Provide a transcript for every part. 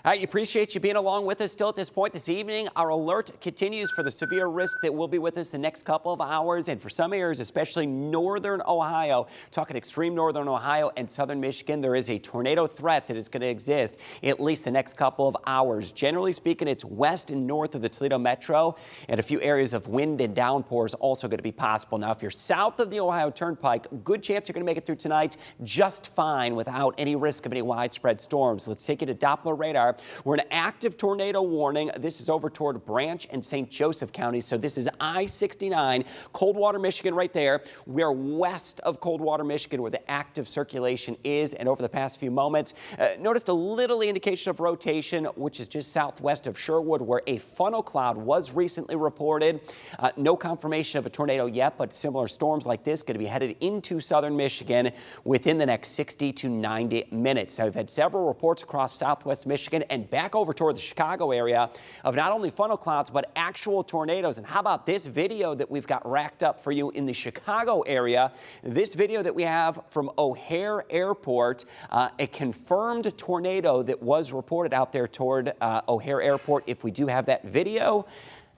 I appreciate you being along with us still at this point this evening. Our alert continues for the severe risk that will be with us the next couple of hours. And for some areas, especially northern Ohio, talking extreme northern Ohio and southern Michigan, there is a tornado threat that is going to exist at least the next couple of hours. Generally speaking, it's west and north of the Toledo metro, and a few areas of wind and downpours also going to be possible. Now, if you're south of the Ohio Turnpike, good chance you're going to make it through tonight just fine without any risk of any widespread storms. Let's take you to Doppler radar. We're in an active tornado warning. This is over toward Branch and St. Joseph counties. So this is I-69, Coldwater, Michigan right there. We're west of Coldwater, Michigan, where the active circulation is. And over the past few moments, noticed a little indication of rotation, which is just southwest of Sherwood, where a funnel cloud was recently reported. No confirmation of a tornado yet, but similar storms like this going to be headed into southern Michigan within the next 60 to 90 minutes. Now, we've had several reports across southwest Michigan and back over toward the Chicago area of not only funnel clouds, but actual tornadoes. And how about this video that we've got racked up for you in the Chicago area? This video that we have from O'Hare Airport, a confirmed tornado that was reported out there toward O'Hare Airport. If we do have that video,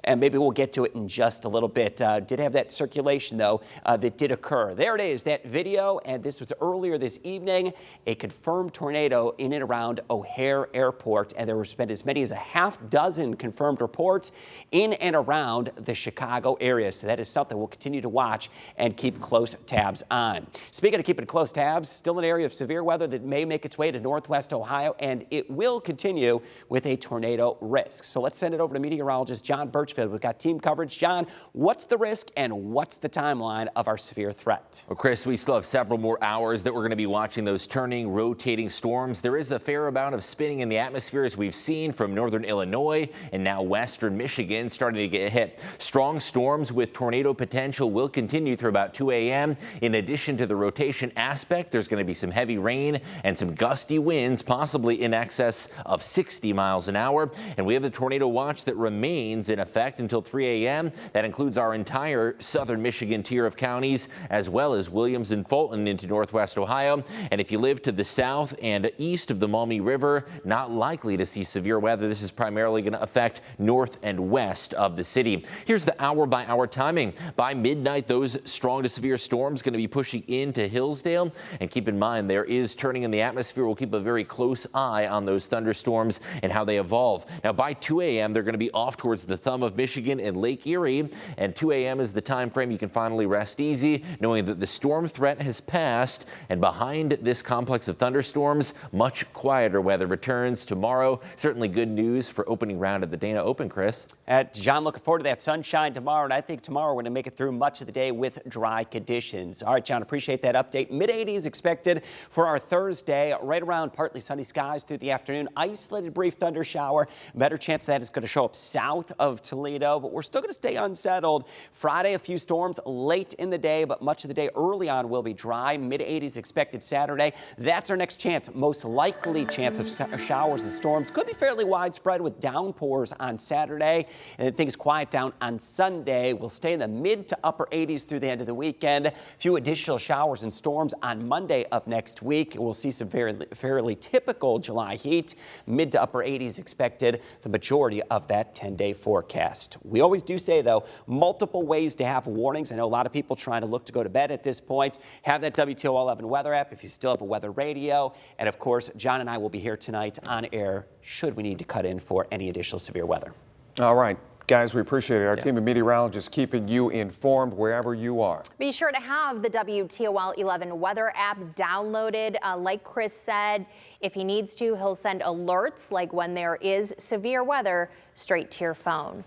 and maybe we'll get to it in just a little bit. Did have that circulation, though, that did occur. There it is, that video, and this was earlier this evening, a confirmed tornado in and around O'Hare Airport, and there were been as many as a half dozen confirmed reports in and around the Chicago area. So that is something we'll continue to watch and keep close tabs on. Speaking of keeping close tabs, still an area of severe weather that may make its way to northwest Ohio, and it will continue with a tornado risk. So let's send it over to meteorologist John Birchfield. We've got team coverage. John, what's the risk and what's the timeline of our severe threat? Well, Chris, we still have several more hours that we're going to be watching those turning, rotating storms. There is a fair amount of spinning in the atmosphere, as we've seen from northern Illinois and now western Michigan starting to get hit. Strong storms with tornado potential will continue through about 2 a.m. In addition to the rotation aspect, there's going to be some heavy rain and some gusty winds, possibly in excess of 60 miles an hour. And we have the tornado watch that remains in effect until 3 a.m. That includes our entire southern Michigan tier of counties, as well as Williams and Fulton into northwest Ohio. And if you live to the south and east of the Maumee River, not likely to see severe weather. This is primarily going to affect north and west of the city. Here's the hour-by-hour timing. By midnight, those strong to severe storms going to be pushing into Hillsdale. And keep in mind, there is turning in the atmosphere. We'll keep a very close eye on those thunderstorms and how they evolve. Now, by 2 a.m., they're going to be off towards the thumb of Michigan and Lake Erie, and 2 a.m. is the time frame you can finally rest easy, knowing that the storm threat has passed, and behind this complex of thunderstorms, much quieter weather returns tomorrow. Certainly good news for opening round at the Dana Open, Chris. John, looking forward to that sunshine tomorrow, and I think tomorrow we're going to make it through much of the day with dry conditions. All right, John, appreciate that update. Mid-80s expected for our Thursday, right around partly sunny skies through the afternoon. Isolated brief thunder shower. Better chance that is going to show up south of Toledo, but we're still going to stay unsettled. Friday, a few storms late in the day, but much of the day early on will be dry. Mid-80s expected Saturday. That's our next chance. Most likely chance of showers and storms. Could be fairly widespread with downpours on Saturday. And then things quiet down on Sunday. We'll stay in the mid to upper 80s through the end of the weekend. A few additional showers and storms on Monday of next week. We'll see some fairly typical July heat. Mid to upper 80s expected the majority of that 10-day forecast. We always do say, though, multiple ways to have warnings. I know a lot of people trying to look to go to bed at this point. Have that WTOL 11 weather app if you still have a weather radio. And, of course, John and I will be here tonight on air should we need to cut in for any additional severe weather. All right. Guys, we appreciate it. Our team of meteorologists keeping you informed wherever you are. Be sure to have the WTOL 11 weather app downloaded. Like Chris said, if he needs to, he'll send alerts like when there is severe weather straight to your phone.